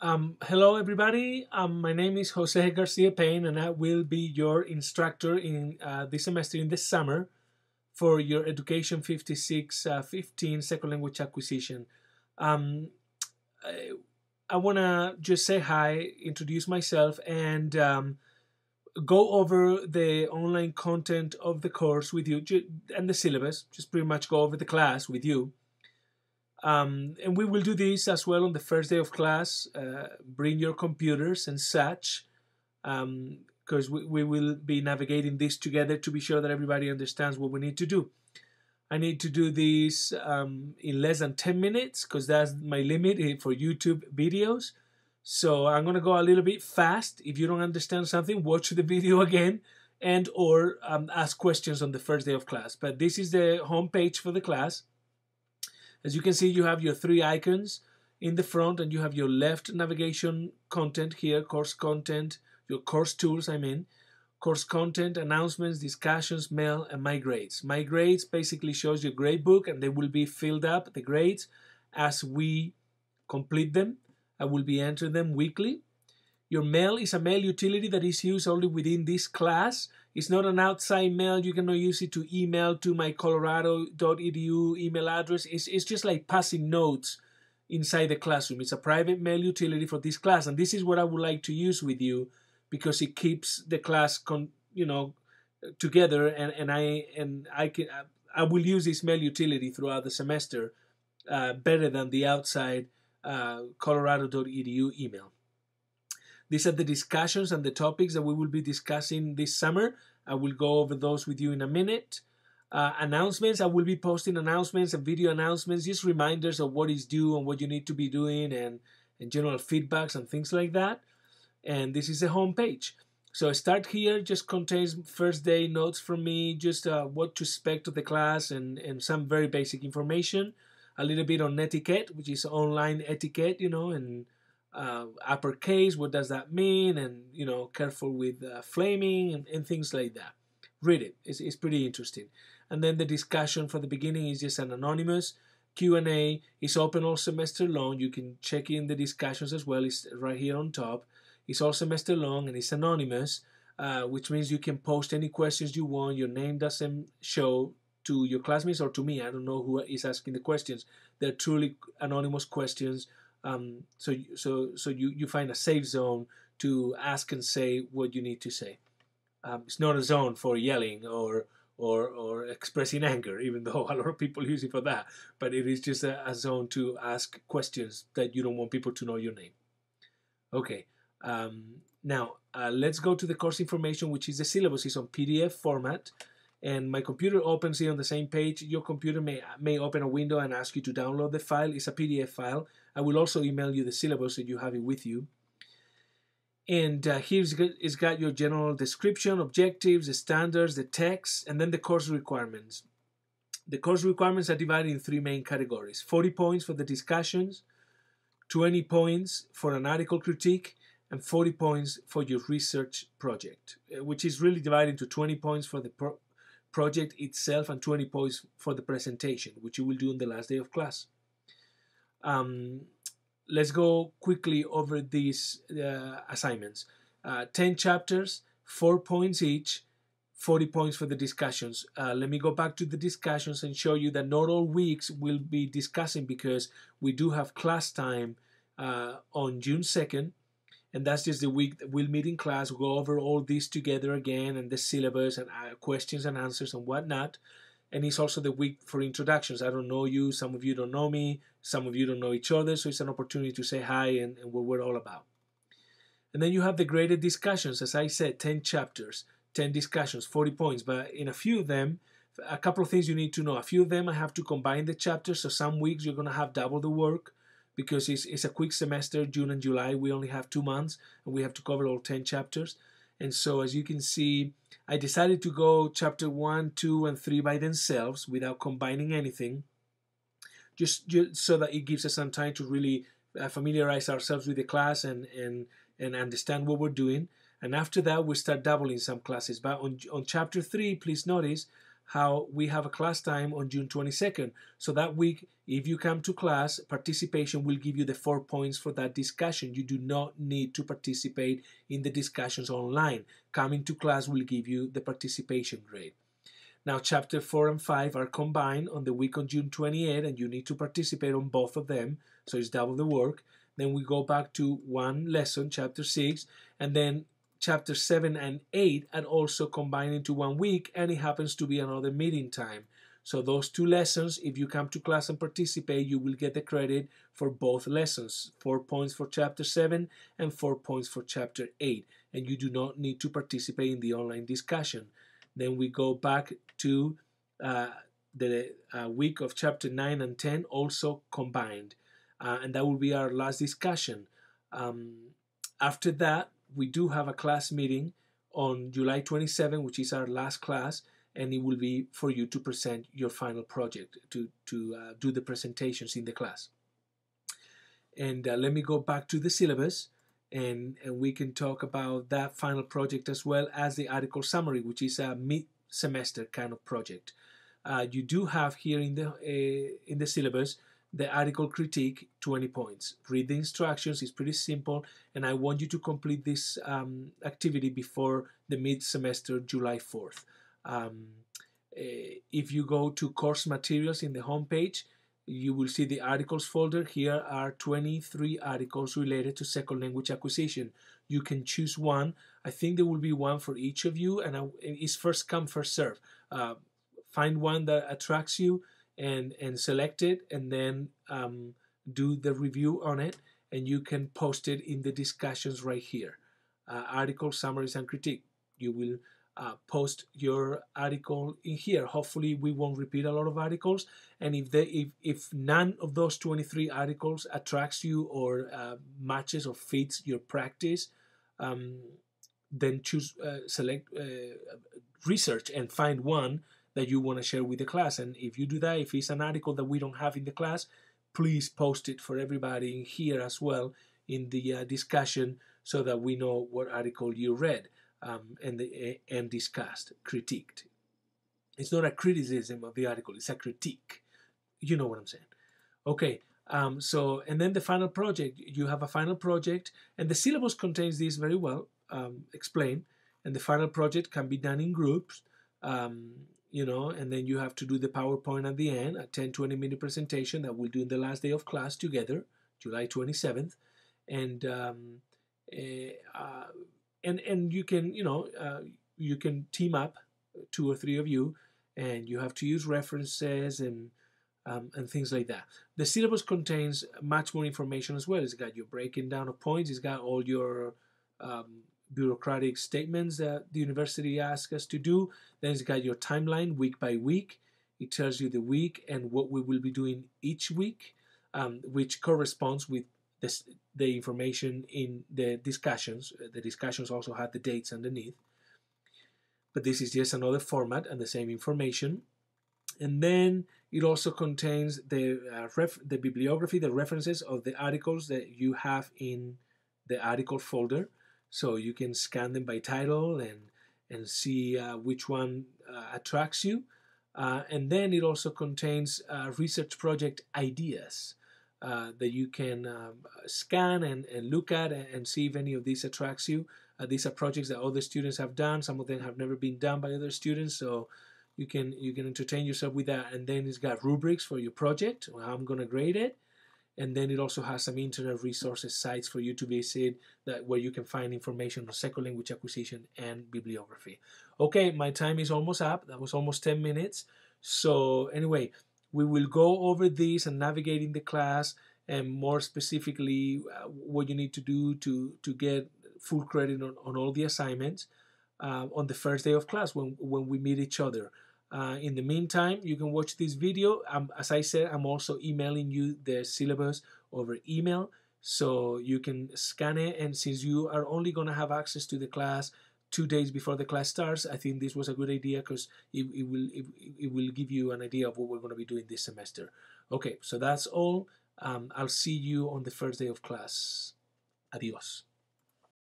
Hello, everybody. My name is Jose Garcia Payne, and I will be your instructor in this semester in the summer for your Education 56 15 Second Language Acquisition. Um, I, I want to just say hi, introduce myself, and go over the online content of the course with you and the syllabus, just pretty much go over the class with you. And we will do this as well on the first day of class. Bring your computers and such, because we will be navigating this together to be sure that everybody understands what we need to do. I need to do this in less than 10 minutes because that's my limit for YouTube videos. So I'm going to go a little bit fast. If you don't understand something, watch the video again and or ask questions on the first day of class. But this is the home page for the class. As you can see, you have your three icons in the front, and you have your left navigation content here, course content, your course tools, course content, announcements, discussions, mail, and my grades. My grades basically shows your grade book, and they will be filled up, the grades, as we complete them. I will be entering them weekly. Your mail is a mail utility that is used only within this class. It's not an outside mail. You cannot use it to email to my colorado.edu email address. It's just like passing notes inside the classroom. It's a private mail utility for this class, and this is what I would like to use with you because it keeps the class together, and I will use this mail utility throughout the semester better than the outside colorado.edu email. These are the discussions and the topics that we will be discussing this summer. I will go over those with you in a minute. Announcements, I will be posting announcements and video announcements, just reminders of what is due and what you need to be doing and general feedbacks and things like that. And this is the home page. So start here, just contains first day notes from me, just what to expect of the class and some very basic information. A little bit on etiquette, which is online etiquette, and uppercase, what does that mean, and careful with flaming and things like that. Read it, it's pretty interesting. And then the discussion for the beginning is just an anonymous Q&A. It's open all semester long. You can check in the discussions as well. It's right here on top. It's all semester long and it's anonymous, which means you can post any questions you want. Your name doesn't show to your classmates or to me. I don't know who is asking the questions. They're truly anonymous questions. So you find a safe zone to ask and say what you need to say. It's not a zone for yelling or expressing anger, even though a lot of people use it for that. But it is just a zone to ask questions that you don't want people to know your name. Okay. Now let's go to the course information, which is the syllabus. It's on PDF format. And my computer opens here on the same page. Your computer may open a window and ask you to download the file. It's a PDF file. I will also email you the syllabus so you have it with you. And here's it's got your general description, objectives, the standards, the text, and then the course requirements. The course requirements are divided in three main categories. 40 points for the discussions, 20 points for an article critique, and 40 points for your research project, which is really divided into 20 points for the project itself and 20 points for the presentation, which you will do on the last day of class. Let's go quickly over these assignments. 10 chapters, 4 points each, 40 points for the discussions. Let me go back to the discussions and show you that not all weeks will be discussing because we do have class time on June 2nd. And that's just the week that we'll meet in class. We'll go over all this together again and the syllabus and questions and answers and whatnot. And it's also the week for introductions. I don't know you. Some of you don't know me. Some of you don't know each other. So it's an opportunity to say hi and what we're all about. And then you have the graded discussions. As I said, 10 chapters, 10 discussions, 40 points. But in a few of them, a couple of things you need to know. A few of them I have to combine the chapters. So some weeks you're going to have double the work, because it's a quick semester, June and July. We only have 2 months, and we have to cover all 10 chapters. And so, as you can see, I decided to go chapter 1, 2, and 3 by themselves without combining anything, just so that it gives us some time to really familiarize ourselves with the class and understand what we're doing. And after that, we start doubling some classes. But on chapter 3, please notice how we have a class time on June 22nd. So that week, if you come to class, participation will give you the 4 points for that discussion. You do not need to participate in the discussions online. Coming to class will give you the participation grade. Now, chapter 4 and 5 are combined on the week on June 28, and you need to participate on both of them, so it's double the work. Then we go back to one lesson, chapter 6, and then chapter 7 and 8 are also combined into 1 week, and it happens to be another meeting time. So those 2 lessons, if you come to class and participate, you will get the credit for both lessons, 4 points for chapter 7 and 4 points for chapter 8, and you do not need to participate in the online discussion. Then we go back to the week of chapter 9 and 10, also combined, and that will be our last discussion. After that, we do have a class meeting on July 27, which is our last class, and it will be for you to present your final project, to do the presentations in the class. And let me go back to the syllabus, and we can talk about that final project as well as the article summary, which is a mid-semester kind of project. You do have here in the syllabus the article critique, 20 points. Read the instructions, it's pretty simple, and I want you to complete this activity before the mid-semester, July 4th. If you go to course materials in the homepage, you will see the articles folder. Here are 23 articles related to second language acquisition. You can choose one. I think there will be one for each of you, and it's first come, first serve. Find one that attracts you and select it, and then do the review on it, and you can post it in the discussions right here. Article summaries and critique. You will post your article in here. Hopefully we won't repeat a lot of articles, and if none of those 23 articles attracts you or matches or fits your practice, then select research and find one that you want to share with the class. And if you do that, if it's an article that we don't have in the class, please post it for everybody in here as well in the discussion, so that we know what article you read and discussed, critiqued. It's not a criticism of the article, it's a critique. You know what I'm saying. Okay, so, and then the final project, you have a final project, and the syllabus contains this very well explained, and the final project can be done in groups, you know, and then you have to do the PowerPoint at the end, a 10-20 minute presentation that we'll do in the last day of class together, July 27th, and you can, you know, you can team up 2 or 3 of you, and you have to use references and things like that. The syllabus contains much more information as well. It's got your breaking down of points. It's got all your bureaucratic statements that the university asks us to do. Then it's got your timeline week by week. It tells you the week and what we will be doing each week, which corresponds with the information in the discussions. The discussions also have the dates underneath. But this is just another format and the same information. And then it also contains the bibliography, the references of the articles that you have in the article folder. So you can scan them by title and see which one attracts you. And then it also contains research project ideas that you can scan and look at and see if any of these attracts you. These are projects that other students have done. Some of them have never been done by other students, so you can entertain yourself with that. And then it's got rubrics for your project, or how I'm going to grade it. And then it also has some internet resources sites for you to visit where you can find information on second language acquisition and bibliography. Okay, my time is almost up. That was almost 10 minutes. So anyway, we will go over this and navigate in the class, and more specifically what you need to do to get full credit on all the assignments on the first day of class when we meet each other. In the meantime, you can watch this video. As I said, I'm also emailing you the syllabus over email, so you can scan it. And since you are only going to have access to the class 2 days before the class starts, I think this was a good idea, because it will give you an idea of what we're going to be doing this semester. Okay, so that's all. I'll see you on the first day of class. Adios.